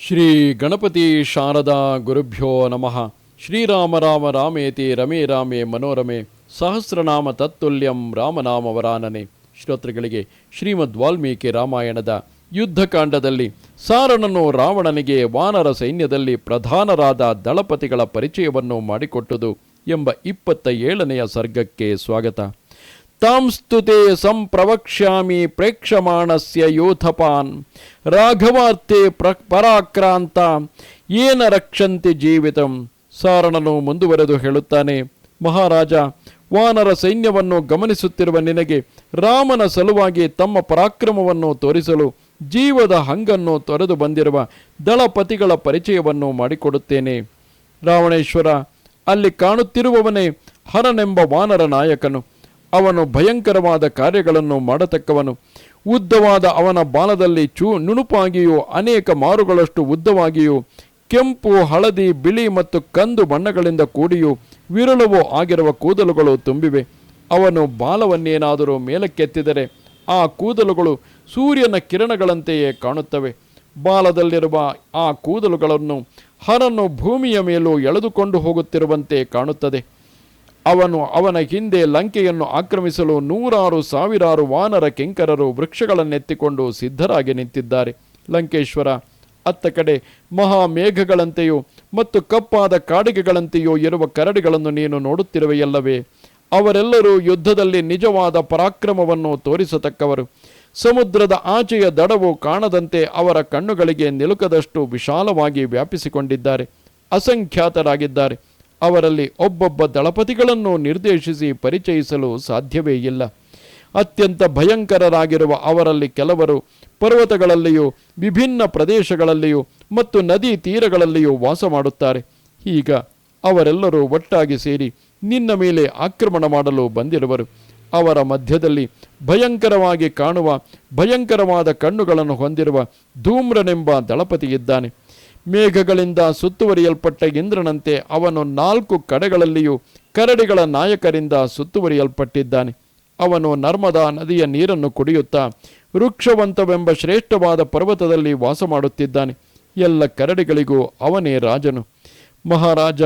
ಶ್ರೀ ಗಣಪತಿ ಶಾರದಾ ಗುರುಭ್ಯೋ ನಮಃ. ಶ್ರೀರಾಮ ರಾಮ ರಾಮೇತಿ ರಮೇ ರಾಮೇ ಮನೋರಮೆ ಸಹಸ್ರನಾಮ ತತ್ತುಲ್ಯಂ ರಾಮನಾಮ ವರಾನನೆ. ಶ್ರೋತೃಗಳಿಗೆ ಶ್ರೀಮದ್ ವಾಲ್ಮೀಕಿ ರಾಮಾಯಣದ ಯುದ್ಧಕಾಂಡದಲ್ಲಿ ಸಾರಣನು ರಾವಣನಿಗೆ ವಾನರ ಸೈನ್ಯದಲ್ಲಿ ಪ್ರಧಾನರಾದ ದಳಪತಿಗಳ ಪರಿಚಯವನ್ನು ಮಾಡಿಕೊಟ್ಟುದು ಎಂಬ 27ನೆಯ ಸರ್ಗಕ್ಕೆ ಸ್ವಾಗತ. ತಾಂಸ್ತುತೆ ಸಂಪ್ರವಕ್ಷ್ಯಾಮಿ ಪ್ರೇಕ್ಷಮಾಣಸ್ಯ ಯೋಥಪಾನ್ ರಾಘವಾರ್ತೆ ಪರಾಕ್ರಾಂತ ಏನ ರಕ್ಷಂತಿ ಜೀವಿತಂ. ಸಾರಣನು ಮುಂದುವರೆದು ಹೇಳುತ್ತಾನೆ, ಮಹಾರಾಜ, ವಾನರ ಸೈನ್ಯವನ್ನು ಗಮನಿಸುತ್ತಿರುವ ನಿನಗೆ ರಾಮನ ಸಲುವಾಗಿ ತಮ್ಮ ಪರಾಕ್ರಮವನ್ನು ತೋರಿಸಲು ಜೀವದ ಹಂಗನ್ನು ತೊರೆದು ಬಂದಿರುವ ದಳಪತಿಗಳ ಪರಿಚಯವನ್ನು ಮಾಡಿಕೊಡುತ್ತೇನೆ. ರಾವಣೇಶ್ವರ, ಅಲ್ಲಿ ಕಾಣುತ್ತಿರುವವನೇ ಹರನೆಂಬ ವಾನರ ನಾಯಕನು. ಅವನು ಭಯಂಕರವಾದ ಕಾರ್ಯಗಳನ್ನು ಮಾಡತಕ್ಕವನು. ಉದ್ದವಾದ ಅವನ ಬಾಲದಲ್ಲಿ ನುಣುಪಾಗಿಯೂ ಅನೇಕ ಮಾರುಗಳಷ್ಟು ಉದ್ದವಾಗಿಯೂ ಕೆಂಪು, ಹಳದಿ, ಬಿಳಿ ಮತ್ತು ಕಂದು ಬಣ್ಣಗಳಿಂದ ಕೂಡಿಯೂ ವಿರಳವೂ ಆಗಿರುವ ಕೂದಲುಗಳು ತುಂಬಿವೆ. ಅವನು ಬಾಲವನ್ನೇನಾದರೂ ಮೇಲಕ್ಕೆತ್ತಿದರೆ ಆ ಕೂದಲುಗಳು ಸೂರ್ಯನ ಕಿರಣಗಳಂತೆಯೇ ಕಾಣುತ್ತವೆ. ಬಾಲದಲ್ಲಿರುವ ಆ ಕೂದಲುಗಳನ್ನು ಹರನು ಭೂಮಿಯ ಮೇಲೂ ಎಳೆದುಕೊಂಡು ಹೋಗುತ್ತಿರುವಂತೆ ಕಾಣುತ್ತದೆ. ಅವನ ಹಿಂದೆ ಲಂಕೆಯನ್ನು ಆಕ್ರಮಿಸಲು 100,000 ವಾನರ ಕಿಂಕರರು ವೃಕ್ಷಗಳನ್ನೆತ್ತಿಕೊಂಡು ಸಿದ್ಧರಾಗಿ ನಿಂತಿದ್ದಾರೆ. ಲಂಕೇಶ್ವರ, ಅತ್ತ ಕಡೆ ಮಹಾಮೇಘಗಳಂತೆಯೂ ಮತ್ತು ಕಪ್ಪಾದ ಕಾಡಿಗೆಗಳಂತೆಯೂ ಇರುವ ಕರಡಿಗಳನ್ನು ನೀನು ನೋಡುತ್ತಿರುವೆಯಲ್ಲವೇ? ಅವರೆಲ್ಲರೂ ಯುದ್ಧದಲ್ಲಿ ನಿಜವಾದ ಪರಾಕ್ರಮವನ್ನು ತೋರಿಸತಕ್ಕವರು. ಸಮುದ್ರದ ಆಚೆಯ ದಡವು ಕಾಣದಂತೆ ಅವರ ಕಣ್ಣುಗಳಿಗೆ ನಿಲುಕದಷ್ಟು ವಿಶಾಲವಾಗಿ ವ್ಯಾಪಿಸಿಕೊಂಡಿದ್ದಾರೆ. ಅಸಂಖ್ಯಾತರಾಗಿದ್ದಾರೆ. ಅವರಲ್ಲಿ ಒಬ್ಬೊಬ್ಬ ದಳಪತಿಗಳನ್ನು ನಿರ್ದೇಶಿಸಿ ಪರಿಚಯಿಸಲು ಸಾಧ್ಯವೇ ಇಲ್ಲ. ಅತ್ಯಂತ ಭಯಂಕರರಾಗಿರುವ ಅವರಲ್ಲಿ ಕೆಲವರು ಪರ್ವತಗಳಲ್ಲಿಯೂ ವಿಭಿನ್ನ ಪ್ರದೇಶಗಳಲ್ಲಿಯೂ ಮತ್ತು ನದಿ ತೀರಗಳಲ್ಲಿಯೂ ವಾಸ ಮಾಡುತ್ತಾರೆ. ಈಗ ಅವರೆಲ್ಲರೂ ಒಟ್ಟಾಗಿ ಸೇರಿ ನಿನ್ನ ಮೇಲೆ ಆಕ್ರಮಣ ಮಾಡಲು ಬಂದಿರುವರು. ಅವರ ಮಧ್ಯದಲ್ಲಿ ಭಯಂಕರವಾಗಿ ಕಾಣುವ ಭಯಂಕರವಾದ ಕಣ್ಣುಗಳನ್ನು ಹೊಂದಿರುವ ಧೂಮ್ರನೆಂಬ ದಳಪತಿ ಇದ್ದಾನೆ. ಮೇಘಗಳಿಂದ ಸುತ್ತುವರಿಯಲ್ಪಟ್ಟ ಇಂದ್ರನಂತೆ ಅವನು 4 ಕಡೆಗಳಲ್ಲಿಯೂ ಕರಡಿಗಳ ನಾಯಕರಿಂದ ಸುತ್ತುವರಿಯಲ್ಪಟ್ಟಿದ್ದಾನೆ. ಅವನು ನರ್ಮದಾ ನದಿಯ ನೀರನ್ನು ಕುಡಿಯುತ್ತಾ ವೃಕ್ಷವಂತವೆಂಬ ಶ್ರೇಷ್ಠವಾದ ಪರ್ವತದಲ್ಲಿ ವಾಸ ಮಾಡುತ್ತಿದ್ದಾನೆ. ಎಲ್ಲ ಕರಡಿಗಳಿಗೂ ಅವನೇ ರಾಜನು. ಮಹಾರಾಜ,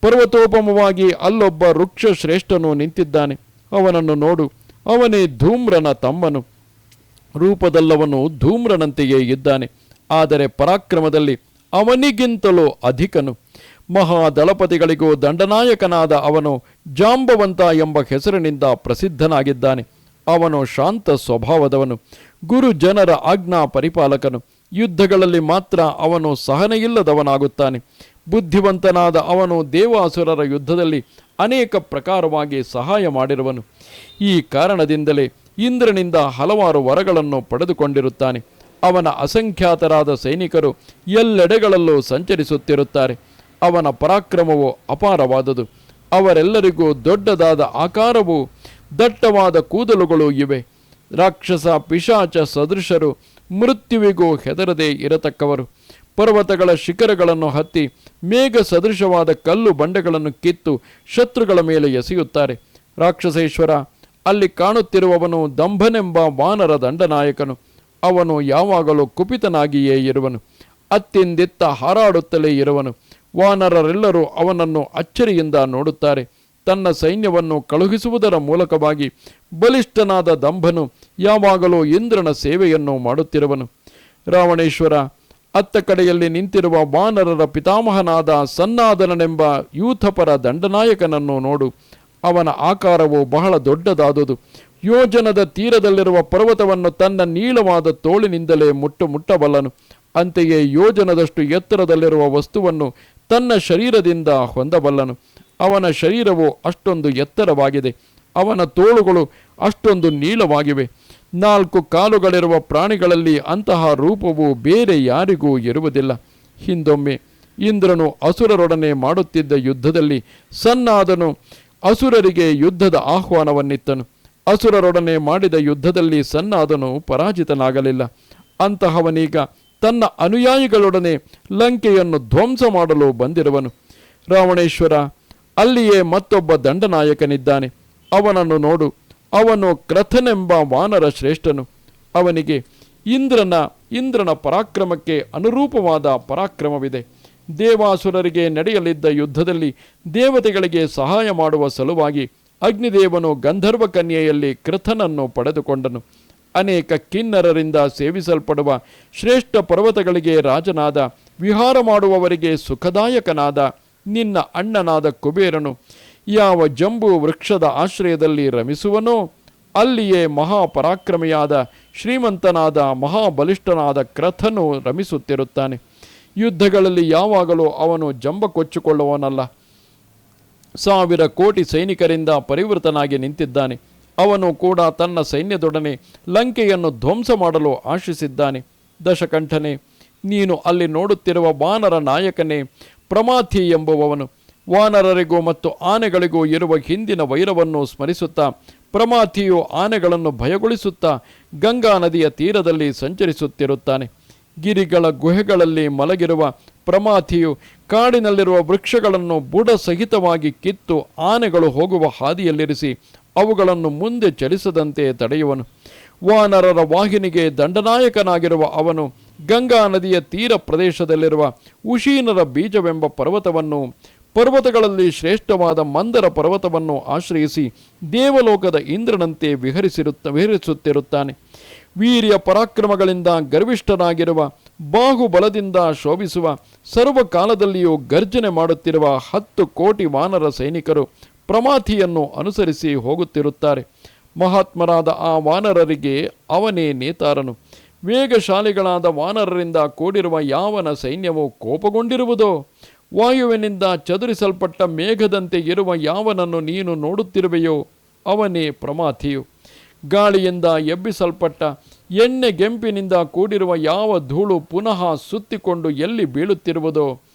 ಪರ್ವತೋಪಮವಾಗಿ ಅಲ್ಲೊಬ್ಬ ವೃಕ್ಷ ಶ್ರೇಷ್ಠನು ನಿಂತಿದ್ದಾನೆ. ಅವನನ್ನು ನೋಡು. ಅವನೇ ಧೂಮ್ರನ ತಮ್ಮನು. ರೂಪದಲ್ಲವನು ಧೂಮ್ರನಂತೆಯೇ ಇದ್ದಾನೆ, ಆದರೆ ಪರಾಕ್ರಮದಲ್ಲಿ ಅವನಿಗಿಂತಲೂ ಅಧಿಕನು. ಮಹಾದಳಪತಿಗಳಿಗೂ ದಂಡನಾಯಕನಾದ ಅವನು ಜಾಂಬವಂತ ಎಂಬ ಹೆಸರಿನಿಂದ ಪ್ರಸಿದ್ಧನಾಗಿದ್ದಾನೆ. ಅವನು ಶಾಂತ ಸ್ವಭಾವದವನು, ಗುರು ಜನರ ಆಜ್ಞಾ ಪರಿಪಾಲಕನು. ಯುದ್ಧಗಳಲ್ಲಿ ಮಾತ್ರ ಅವನು ಸಹನೆಯಿಲ್ಲದವನಾಗುತ್ತಾನೆ. ಬುದ್ಧಿವಂತನಾದ ಅವನು ದೇವಾಸುರರ ಯುದ್ಧದಲ್ಲಿ ಅನೇಕ ಪ್ರಕಾರವಾಗಿ ಸಹಾಯ ಮಾಡಿರುವನು. ಈ ಕಾರಣದಿಂದಲೇ ಇಂದ್ರನಿಂದ ಹಲವಾರು ವರಗಳನ್ನು ಪಡೆದುಕೊಂಡಿರುತ್ತಾನೆ. ಅವನ ಅಸಂಖ್ಯಾತರಾದ ಸೈನಿಕರು ಎಲ್ಲೆಡೆಗಳಲ್ಲೂ ಸಂಚರಿಸುತ್ತಿರುತ್ತಾರೆ. ಅವನ ಪರಾಕ್ರಮವು ಅಪಾರವಾದುದು. ಅವರೆಲ್ಲರಿಗೂ ದೊಡ್ಡದಾದ ಆಕಾರವೂ ದಟ್ಟವಾದ ಕೂದಲುಗಳು ಇವೆ. ರಾಕ್ಷಸ ಪಿಶಾಚ ಸದೃಶರು, ಮೃತ್ಯುವಿಗೂ ಹೆದರದೆ ಇರತಕ್ಕವರು. ಪರ್ವತಗಳ ಶಿಖರಗಳನ್ನು ಹತ್ತಿ ಮೇಘ ಸದೃಶವಾದ ಕಲ್ಲು ಬಂಡೆಗಳನ್ನು ಕಿತ್ತು ಶತ್ರುಗಳ ಮೇಲೆ ಎಸೆಯುತ್ತಾರೆ. ರಾಕ್ಷಸೇಶ್ವರ, ಅಲ್ಲಿ ಕಾಣುತ್ತಿರುವವನು ದಂಭನೆಂಬ ವಾನರ ದಂಡನಾಯಕನು. ಅವನು ಯಾವಾಗಲೂ ಕುಪಿತನಾಗಿಯೇ ಇರುವನು. ಅತ್ತಿಂದಿತ್ತ ಹಾರಾಡುತ್ತಲೇ ಇರುವನು. ವಾನರರೆಲ್ಲರೂ ಅವನನ್ನು ಅಚ್ಚರಿಯಿಂದ ನೋಡುತ್ತಾರೆ. ತನ್ನ ಸೈನ್ಯವನ್ನು ಕಳುಹಿಸುವುದರ ಮೂಲಕವಾಗಿ ಬಲಿಷ್ಠನಾದ ದಂಭನು ಯಾವಾಗಲೂ ಇಂದ್ರನ ಸೇವೆಯನ್ನು ಮಾಡುತ್ತಿರುವನು. ರಾವಣೇಶ್ವರ, ಅತ್ತ ಕಡೆಯಲ್ಲಿ ನಿಂತಿರುವ ವಾನರರ ಪಿತಾಮಹನಾದ ಸನ್ನಾದನನೆಂಬ ಯೂಥಪರ ದಂಡನಾಯಕನನ್ನು ನೋಡು. ಅವನ ಆಕಾರವು ಬಹಳ ದೊಡ್ಡದಾದುದು. ಯೋಜನದ ತೀರದಲ್ಲಿರುವ ಪರ್ವತವನ್ನು ತನ್ನ ನೀಳವಾದ ತೋಳಿನಿಂದಲೇ ಮುಟ್ಟಬಲ್ಲನು. ಅಂತೆಯೇ ಯೋಜನದಷ್ಟು ಎತ್ತರದಲ್ಲಿರುವ ವಸ್ತುವನ್ನು ತನ್ನ ಶರೀರದಿಂದ ಹೊಂದಬಲ್ಲನು. ಅವನ ಶರೀರವು ಅಷ್ಟೊಂದು ಎತ್ತರವಾಗಿದೆ. ಅವನ ತೋಳುಗಳು ಅಷ್ಟೊಂದು ನೀಳವಾಗಿವೆ. 4 ಕಾಲುಗಳಿರುವ ಪ್ರಾಣಿಗಳಲ್ಲಿ ಅಂತಹ ರೂಪವು ಬೇರೆ ಯಾರಿಗೂ ಇರುವುದಿಲ್ಲ. ಹಿಂದೊಮ್ಮೆ ಇಂದ್ರನು ಅಸುರರೊಡನೆ ಮಾಡುತ್ತಿದ್ದ ಯುದ್ಧದಲ್ಲಿ ಸನ್ನಾದನು ಅಸುರರಿಗೆ ಯುದ್ಧದ ಆಹ್ವಾನವನ್ನಿತ್ತನು. ಅಸುರರೊಡನೆ ಮಾಡಿದ ಯುದ್ಧದಲ್ಲಿ ಸನ್ನಾದನು ಪರಾಜಿತನಾಗಲಿಲ್ಲ. ಅಂತಹವನೀಗ ತನ್ನ ಅನುಯಾಯಿಗಳೊಡನೆ ಲಂಕೆಯನ್ನು ಧ್ವಂಸ ಮಾಡಲು ಬಂದಿರುವನು. ರಾವಣೇಶ್ವರ, ಅಲ್ಲಿಯೇ ಮತ್ತೊಬ್ಬ ದಂಡನಾಯಕನಿದ್ದಾನೆ. ಅವನನ್ನು ನೋಡು. ಅವನು ಕ್ರಥನೆಂಬ ವಾನರ ಶ್ರೇಷ್ಠನು. ಅವನಿಗೆ ಇಂದ್ರನ ಪರಾಕ್ರಮಕ್ಕೆ ಅನುರೂಪವಾದ ಪರಾಕ್ರಮವಿದೆ. ದೇವಾಸುರರಿಗೆ ನಡೆಯಲಿದ್ದ ಯುದ್ಧದಲ್ಲಿ ದೇವತೆಗಳಿಗೆ ಸಹಾಯ ಮಾಡುವ ಸಲುವಾಗಿ ಅಗ್ನಿದೇವನು ಗಂಧರ್ವ ಕನ್ಯೆಯಲ್ಲಿ ಕೃತನನ್ನು ಪಡೆದುಕೊಂಡನು. ಅನೇಕ ಕಿನ್ನರರಿಂದ ಸೇವಿಸಲ್ಪಡುವ ಶ್ರೇಷ್ಠ ಪರ್ವತಗಳಿಗೆ ರಾಜನಾದ, ವಿಹಾರ ಮಾಡುವವರಿಗೆ ಸುಖದಾಯಕನಾದ ನಿನ್ನ ಅಣ್ಣನಾದ ಕುಬೇರನು ಯಾವ ಜಂಬೂ ವೃಕ್ಷದ ಆಶ್ರಯದಲ್ಲಿ ರಮಿಸುವನೋ ಅಲ್ಲಿಯೇ ಮಹಾಪರಾಕ್ರಮಿಯಾದ ಶ್ರೀಮಂತನಾದ ಮಹಾಬಲಿಷ್ಠನಾದ ಕ್ರಥನು ರಮಿಸುತ್ತಿರುತ್ತಾನೆ. ಯುದ್ಧಗಳಲ್ಲಿ ಯಾವಾಗಲೂ ಅವನು ಜಂಬ ಕೊಚ್ಚಿಕೊಳ್ಳುವನಲ್ಲ. 1000 ಕೋಟಿ ಸೈನಿಕರಿಂದ ಪರಿವೃತನಾಗಿ ನಿಂತಿದ್ದಾನೆ. ಅವನು ಕೂಡ ತನ್ನ ಸೈನ್ಯದೊಡನೆ ಲಂಕೆಯನ್ನು ಧ್ವಂಸ ಮಾಡಲು ಆಶಿಸಿದ್ದಾನೆ. ದಶಕಂಠನೇ, ನೀನು ಅಲ್ಲಿ ನೋಡುತ್ತಿರುವ ವಾನರ ನಾಯಕನೇ ಪ್ರಮಾಥಿ ಎಂಬುವವನು. ವಾನರರಿಗೂ ಮತ್ತು ಆನೆಗಳಿಗೂ ಇರುವ ಹಿಂದಿನ ವೈರವನ್ನು ಸ್ಮರಿಸುತ್ತಾ ಪ್ರಮಾಥಿಯು ಆನೆಗಳನ್ನು ಭಯಗೊಳಿಸುತ್ತಾ ಗಂಗಾ ನದಿಯ ತೀರದಲ್ಲಿ ಸಂಚರಿಸುತ್ತಿರುತ್ತಾನೆ. ಗಿರಿಗಳ ಗುಹೆಗಳಲ್ಲಿ ಮಲಗಿರುವ ಪ್ರಮಾಥಿಯು ಕಾಡಿನಲ್ಲಿರುವ ವೃಕ್ಷಗಳನ್ನು ಬುಡ ಸಹಿತವಾಗಿ ಕಿತ್ತು ಆನೆಗಳು ಹೋಗುವ ಹಾದಿಯಲ್ಲಿರಿಸಿ ಅವುಗಳನ್ನು ಮುಂದೆ ಚಲಿಸದಂತೆ ತಡೆಯುವನು. ವಾನರರ ವಾಹಿನಿಗೆ ದಂಡನಾಯಕನಾಗಿರುವ ಅವನು ಗಂಗಾ ನದಿಯ ತೀರ ಪ್ರದೇಶದಲ್ಲಿರುವ ಉಶೀನರ ಬೀಜವೆಂಬ ಪರ್ವತಗಳಲ್ಲಿ ಶ್ರೇಷ್ಠವಾದ ಮಂದರ ಪರ್ವತವನ್ನು ಆಶ್ರಯಿಸಿ ದೇವಲೋಕದ ಇಂದ್ರನಂತೆ ವಿಹರಿಸುತ್ತಿರುತ್ತಾನೆ. ವೀರ್ಯ ಪರಾಕ್ರಮಗಳಿಂದ ಗರ್ವಿಷ್ಠನಾಗಿರುವ, ಬಾಹುಬಲದಿಂದ ಶೋಭಿಸುವ, ಸರ್ವಕಾಲದಲ್ಲಿಯೂ ಗರ್ಜನೆ ಮಾಡುತ್ತಿರುವ 10 ಕೋಟಿ ವಾನರ ಸೈನಿಕರು ಪ್ರಮಾಥಿಯನ್ನು ಅನುಸರಿಸಿ ಹೋಗುತ್ತಿರುತ್ತಾರೆ. ಮಹಾತ್ಮರಾದ ಆ ವಾನರರಿಗೆ ಅವನೇ ನೇತಾರನು. ವೇಗಶಾಲಿಗಳಾದ ವಾನರರಿಂದ ಕೂಡಿರುವ ಯಾವನ ಸೈನ್ಯವು ಕೋಪಗೊಂಡಿರುವುದೋ, ವಾಯುವಿನಿಂದ ಚದುರಿಸಲ್ಪಟ್ಟ ಮೇಘದಂತೆ ಇರುವ ಯಾವನನ್ನು ನೀನು ನೋಡುತ್ತಿರುವೆಯೋ ಅವನೇ ಪ್ರಮಾಥಿಯು. ಗಾಳಿಯಿಂದ ಎಬ್ಬಿಸಲ್ಪಟ್ಟ ಎಣ್ಣೆಗೆಂಪಿನಿಂದ ಕೂಡಿರುವ ಯಾವ ಧೂಳು ಪುನಃ ಸುತ್ತಿಕೊಂಡು ಎಲ್ಲಿ ಬೀಳುತ್ತಿರುವುದೋ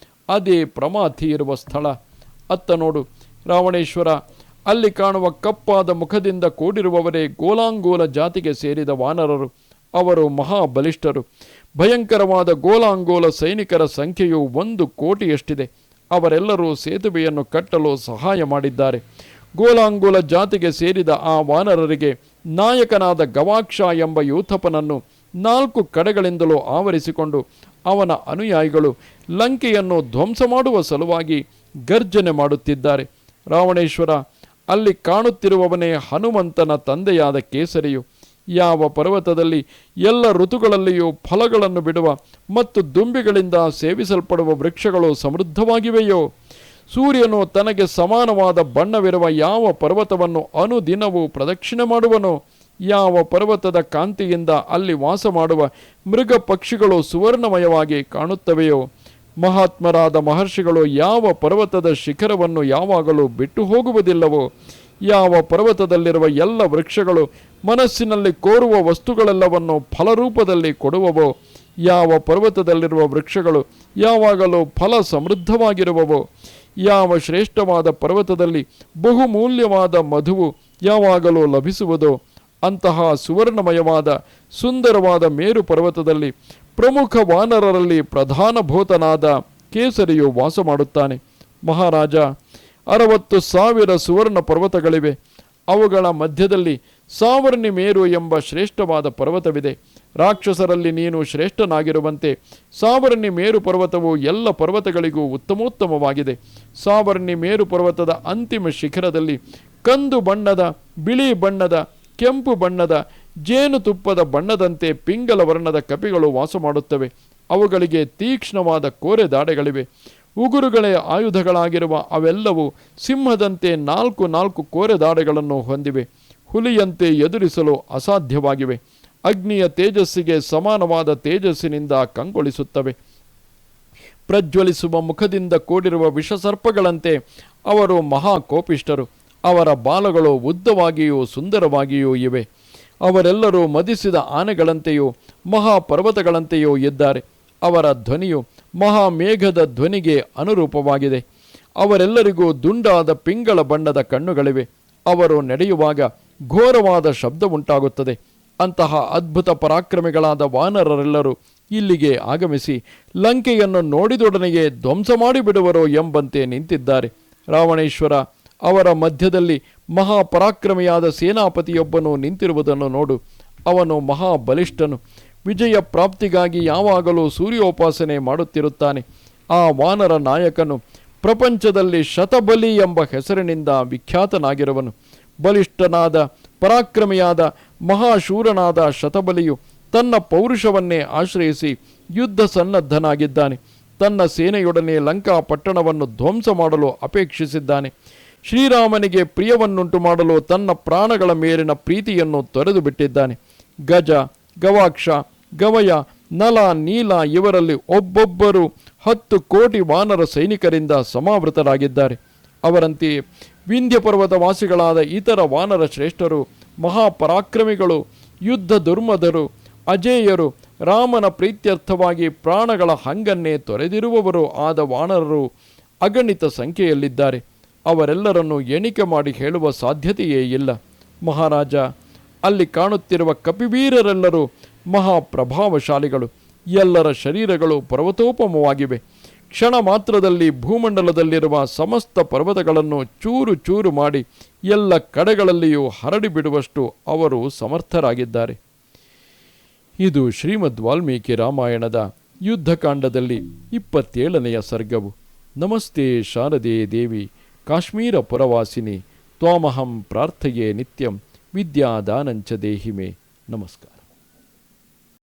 ಅದೇ ಪ್ರಮಾಥಿ ಇರುವ ಸ್ಥಳ. ಅತ್ತ ನೋಡು ರಾವಣೇಶ್ವರ, ಅಲ್ಲಿ ಕಾಣುವ ಕಪ್ಪಾದ ಮುಖದಿಂದ ಕೂಡಿರುವವರೇ ಗೋಲಾಂಗೋಲ ಜಾತಿಗೆ ಸೇರಿದ ವಾನರರು. ಅವರು ಮಹಾಬಲಿಷ್ಠರು. ಭಯಂಕರವಾದ ಗೋಲಾಂಗೋಲ ಸೈನಿಕರ ಸಂಖ್ಯೆಯು 1 ಕೋಟಿಯಷ್ಟಿದೆ. ಅವರೆಲ್ಲರೂ ಸೇತುವೆಯನ್ನು ಕಟ್ಟಲು ಸಹಾಯ ಮಾಡಿದ್ದಾರೆ. ಗೋಲಾಂಗೋಲ ಜಾತಿಗೆ ಸೇರಿದ ಆ ವಾನರರಿಗೆ ನಾಯಕನಾದ ಗವಾಕ್ಷ ಎಂಬ ಯೂಥಪನನ್ನು 4 ಕಡೆಗಳಿಂದಲೂ ಆವರಿಸಿಕೊಂಡು ಅವನ ಅನುಯಾಯಿಗಳು ಲಂಕೆಯನ್ನು ಧ್ವಂಸ ಮಾಡುವ ಸಲುವಾಗಿ ಗರ್ಜನೆ ಮಾಡುತ್ತಿದ್ದಾರೆ. ರಾವಣೇಶ್ವರ, ಅಲ್ಲಿ ಕಾಣುತ್ತಿರುವವನೇ ಹನುಮಂತನ ತಂದೆಯಾದ ಕೇಸರಿಯು. ಯಾವ ಪರ್ವತದಲ್ಲಿ ಎಲ್ಲ ಋತುಗಳಲ್ಲಿಯೂ ಫಲಗಳನ್ನು ಬಿಡುವ ಮತ್ತು ದುಂಬಿಗಳಿಂದ ಸೇವಿಸಲ್ಪಡುವ ವೃಕ್ಷಗಳು ಸಮೃದ್ಧವಾಗಿವೆಯೋ, ಸೂರ್ಯನು ತನಗೆ ಸಮಾನವಾದ ಬಣ್ಣವಿರುವ ಯಾವ ಪರ್ವತವನ್ನು ಅನುದಿನವೂ ಪ್ರದಕ್ಷಿಣೆ ಮಾಡುವನೋ, ಯಾವ ಪರ್ವತದ ಕಾಂತಿಯಿಂದ ಅಲ್ಲಿ ವಾಸ ಮಾಡುವ ಮೃಗ ಪಕ್ಷಿಗಳು ಸುವರ್ಣಮಯವಾಗಿ ಕಾಣುತ್ತವೆಯೋ, ಮಹಾತ್ಮರಾದ ಮಹರ್ಷಿಗಳು ಯಾವ ಪರ್ವತದ ಶಿಖರವನ್ನು ಯಾವಾಗಲೂ ಬಿಟ್ಟು ಹೋಗುವುದಿಲ್ಲವೋ, ಯಾವ ಪರ್ವತದಲ್ಲಿರುವ ಎಲ್ಲ ವೃಕ್ಷಗಳು ಮನಸ್ಸಿನಲ್ಲಿ ಕೋರುವ ವಸ್ತುಗಳೆಲ್ಲವನ್ನು ಫಲರೂಪದಲ್ಲಿ ಕೊಡುವವೋ, ಯಾವ ಪರ್ವತದಲ್ಲಿರುವ ವೃಕ್ಷಗಳು ಯಾವಾಗಲೂ ಫಲ ಸಮೃದ್ಧವಾಗಿರುವವೋ, ಯಾವ ಶ್ರೇಷ್ಠವಾದ ಪರ್ವತದಲ್ಲಿ ಬಹುಮೂಲ್ಯವಾದ ಮಧುವು ಯಾವಾಗಲೂ ಲಭಿಸುವುದೋ ಅಂತಹ ಸುವರ್ಣಮಯವಾದ ಸುಂದರವಾದ ಮೇರು ಪರ್ವತದಲ್ಲಿ ಪ್ರಮುಖ ವಾನರರಲ್ಲಿ ಪ್ರಧಾನಭೂತನಾದ ಕೇಸರಿಯು ವಾಸ ಮಾಡುತ್ತಾನೆ. ಮಹಾರಾಜ, 60,000 ಸುವರ್ಣ ಪರ್ವತಗಳಿವೆ. ಅವುಗಳ ಮಧ್ಯದಲ್ಲಿ ಸಾವರ್ಣಿ ಮೇರು ಎಂಬ ಶ್ರೇಷ್ಠವಾದ ಪರ್ವತವಿದೆ. ರಾಕ್ಷಸರಲ್ಲಿ ನೀನು ಶ್ರೇಷ್ಠನಾಗಿರುವಂತೆ ಸಾವರ್ಣಿ ಮೇರು ಪರ್ವತವು ಎಲ್ಲ ಪರ್ವತಗಳಿಗೂ ಉತ್ತಮೋತ್ತಮವಾಗಿದೆ. ಸಾವರ್ಣಿ ಮೇರು ಪರ್ವತದ ಅಂತಿಮ ಶಿಖರದಲ್ಲಿ ಕಂದು ಬಣ್ಣದ, ಬಿಳಿ ಬಣ್ಣದ, ಕೆಂಪು ಬಣ್ಣದ, ಜೇನುತುಪ್ಪದ ಬಣ್ಣದಂತೆ ಪಿಂಗಲ ವರ್ಣದ ಕಪಿಗಳು ವಾಸ ಮಾಡುತ್ತವೆ. ಅವುಗಳಿಗೆ ತೀಕ್ಷ್ಣವಾದ ಕೋರೆ ದಾಡೆಗಳಿವೆ. ಉಗುರುಗಳೇ ಆಯುಧಗಳಾಗಿರುವ ಅವೆಲ್ಲವೂ ಸಿಂಹದಂತೆ 4 ಕೋರೆ ದಾಡೆಗಳನ್ನು ಹೊಂದಿವೆ. ಹುಲಿಯಂತೆ ಎದುರಿಸಲು ಅಸಾಧ್ಯವಾಗಿವೆ. ಅಗ್ನಿಯ ತೇಜಸ್ಸಿಗೆ ಸಮಾನವಾದ ತೇಜಸ್ಸಿನಿಂದ ಕಂಗೊಳಿಸುತ್ತವೆ. ಪ್ರಜ್ವಲಿಸುವ ಮುಖದಿಂದ ಕೂಡಿರುವ ವಿಷಸರ್ಪಗಳಂತೆ ಅವರು ಮಹಾಕೋಪಿಷ್ಠರು. ಅವರ ಬಾಲಗಳು ಉದ್ದವಾಗಿಯೂ ಸುಂದರವಾಗಿಯೂ ಇವೆ. ಅವರೆಲ್ಲರೂ ಮದಿಸಿದ ಆನೆಗಳಂತೆಯೂ ಮಹಾಪರ್ವತಗಳಂತೆಯೂ ಇದ್ದಾರೆ. ಅವರ ಧ್ವನಿಯು ಮಹಾಮೇಘದ ಧ್ವನಿಗೆ ಅನುರೂಪವಾಗಿದೆ. ಅವರೆಲ್ಲರಿಗೂ ದುಂಡಾದ ಪಿಂಗಳ ಬಣ್ಣದ ಕಣ್ಣುಗಳಿವೆ. ಅವರು ನಡೆಯುವಾಗ ಘೋರವಾದ ಶಬ್ದ ಉಂಟಾಗುತ್ತದೆ. ಅಂತಹ ಅದ್ಭುತ ಪರಾಕ್ರಮಿಗಳಾದ ವಾನರರೆಲ್ಲರೂ ಇಲ್ಲಿಗೆ ಆಗಮಿಸಿ ಲಂಕೆಯನ್ನು ನೋಡಿದೊಡನೆಯೇ ಧ್ವಂಸ ಮಾಡಿಬಿಡುವರೋ ಎಂಬಂತೆ ನಿಂತಿದ್ದಾರೆ. ರಾವಣೇಶ್ವರ, ಅವರ ಮಧ್ಯದಲ್ಲಿ ಮಹಾಪರಾಕ್ರಮಿಯಾದ ಸೇನಾಪತಿಯೊಬ್ಬನು ನಿಂತಿರುವುದನ್ನು ನೋಡು. ಅವನು ಮಹಾಬಲಿಷ್ಠನು. ವಿಜಯ ಪ್ರಾಪ್ತಿಗಾಗಿ ಯಾವಾಗಲೂ ಸೂರ್ಯೋಪಾಸನೆ ಮಾಡುತ್ತಿರುತ್ತಾನೆ. ಆ ವಾನರ ನಾಯಕನು ಪ್ರಪಂಚದಲ್ಲಿ ಶತಬಲಿ ಎಂಬ ಹೆಸರಿನಿಂದ ವಿಖ್ಯಾತನಾಗಿರುವನು. ಬಲಿಷ್ಠನಾದ, ಪರಾಕ್ರಮಿಯಾದ, ಮಹಾಶೂರನಾದ ಶತಬಲಿಯು ತನ್ನ ಪೌರುಷವನ್ನೇ ಆಶ್ರಯಿಸಿ ಯುದ್ಧ ಸನ್ನದ್ಧನಾಗಿದ್ದಾನೆ. ತನ್ನ ಸೇನೆಯೊಡನೆ ಲಂಕಾ ಪಟ್ಟಣವನ್ನು ಧ್ವಂಸ ಮಾಡಲು ಅಪೇಕ್ಷಿಸಿದ್ದಾನೆ. ಶ್ರೀರಾಮನಿಗೆ ಪ್ರಿಯವನ್ನುಂಟು ಮಾಡಲು ತನ್ನ ಪ್ರಾಣಗಳ ಮೇಲಿನ ಪ್ರೀತಿಯನ್ನು ತೊರೆದು ಬಿಟ್ಟಿದ್ದಾನೆ. ಗಜ, ಗವಾಕ್ಷ, ಗವಯ, ನಲ, ನೀಲ ಇವರಲ್ಲಿ ಒಬ್ಬೊಬ್ಬರು 10 ಕೋಟಿ ವಾನರ ಸೈನಿಕರಿಂದ ಸಮಾವೃತರಾಗಿದ್ದಾರೆ. ಅವರಂತೆಯೇ ವಿಂಧ್ಯ ಪರ್ವತ ವಾಸಿಗಳಾದ ಇತರ ವಾನರ ಶ್ರೇಷ್ಠರು, ಮಹಾಪರಾಕ್ರಮಿಗಳು, ಯುದ್ಧ ದುರ್ಮಧರು, ಅಜೇಯರು, ರಾಮನ ಪ್ರೀತ್ಯರ್ಥವಾಗಿ ಪ್ರಾಣಗಳ ಹಂಗನ್ನೇ ತೊರೆದಿರುವವರು ಆದ ವಾನರರು ಅಗಣಿತ ಸಂಖ್ಯೆಯಲ್ಲಿದ್ದಾರೆ. ಅವರೆಲ್ಲರನ್ನು ಎಣಿಕೆ ಮಾಡಿ ಹೇಳುವ ಸಾಧ್ಯತೆಯೇ ಇಲ್ಲ. ಮಹಾರಾಜ, ಅಲ್ಲಿ ಕಾಣುತ್ತಿರುವ ಕಪಿವೀರರೆಲ್ಲರೂ ಮಹಾಪ್ರಭಾವಶಾಲಿಗಳು. ಎಲ್ಲರ ಶರೀರಗಳು ಪರ್ವತೋಪಮವಾಗಿವೆ. ಕ್ಷಣ ಮಾತ್ರದಲ್ಲಿ ಭೂಮಂಡಲದಲ್ಲಿರುವ ಸಮಸ್ತ ಪರ್ವತಗಳನ್ನು ಚೂರು ಚೂರು ಮಾಡಿ ಎಲ್ಲ ಕಡೆಗಳಲ್ಲಿಯೂ ಹರಡಿಬಿಡುವಷ್ಟು ಅವರು ಸಮರ್ಥರಾಗಿದ್ದಾರೆ. ಇದು ಶ್ರೀಮದ್ ವಾಲ್ಮೀಕಿ ರಾಮಾಯಣದ ಯುದ್ಧಕಾಂಡದಲ್ಲಿ 27ನೆಯ ಸರ್ಗವು. ನಮಸ್ತೆ ಶಾರದೆ ದೇವಿ ಕಾಶ್ಮೀರ ಪುರವಾಸಿನಿ ತ್ವಾಮಹಂ ಪ್ರಾರ್ಥಯೇ ನಿತ್ಯಂ ವಿದ್ಯಾದಾನಂಚ ದೇಹಿಮೆ. ನಮಸ್ಕಾರ.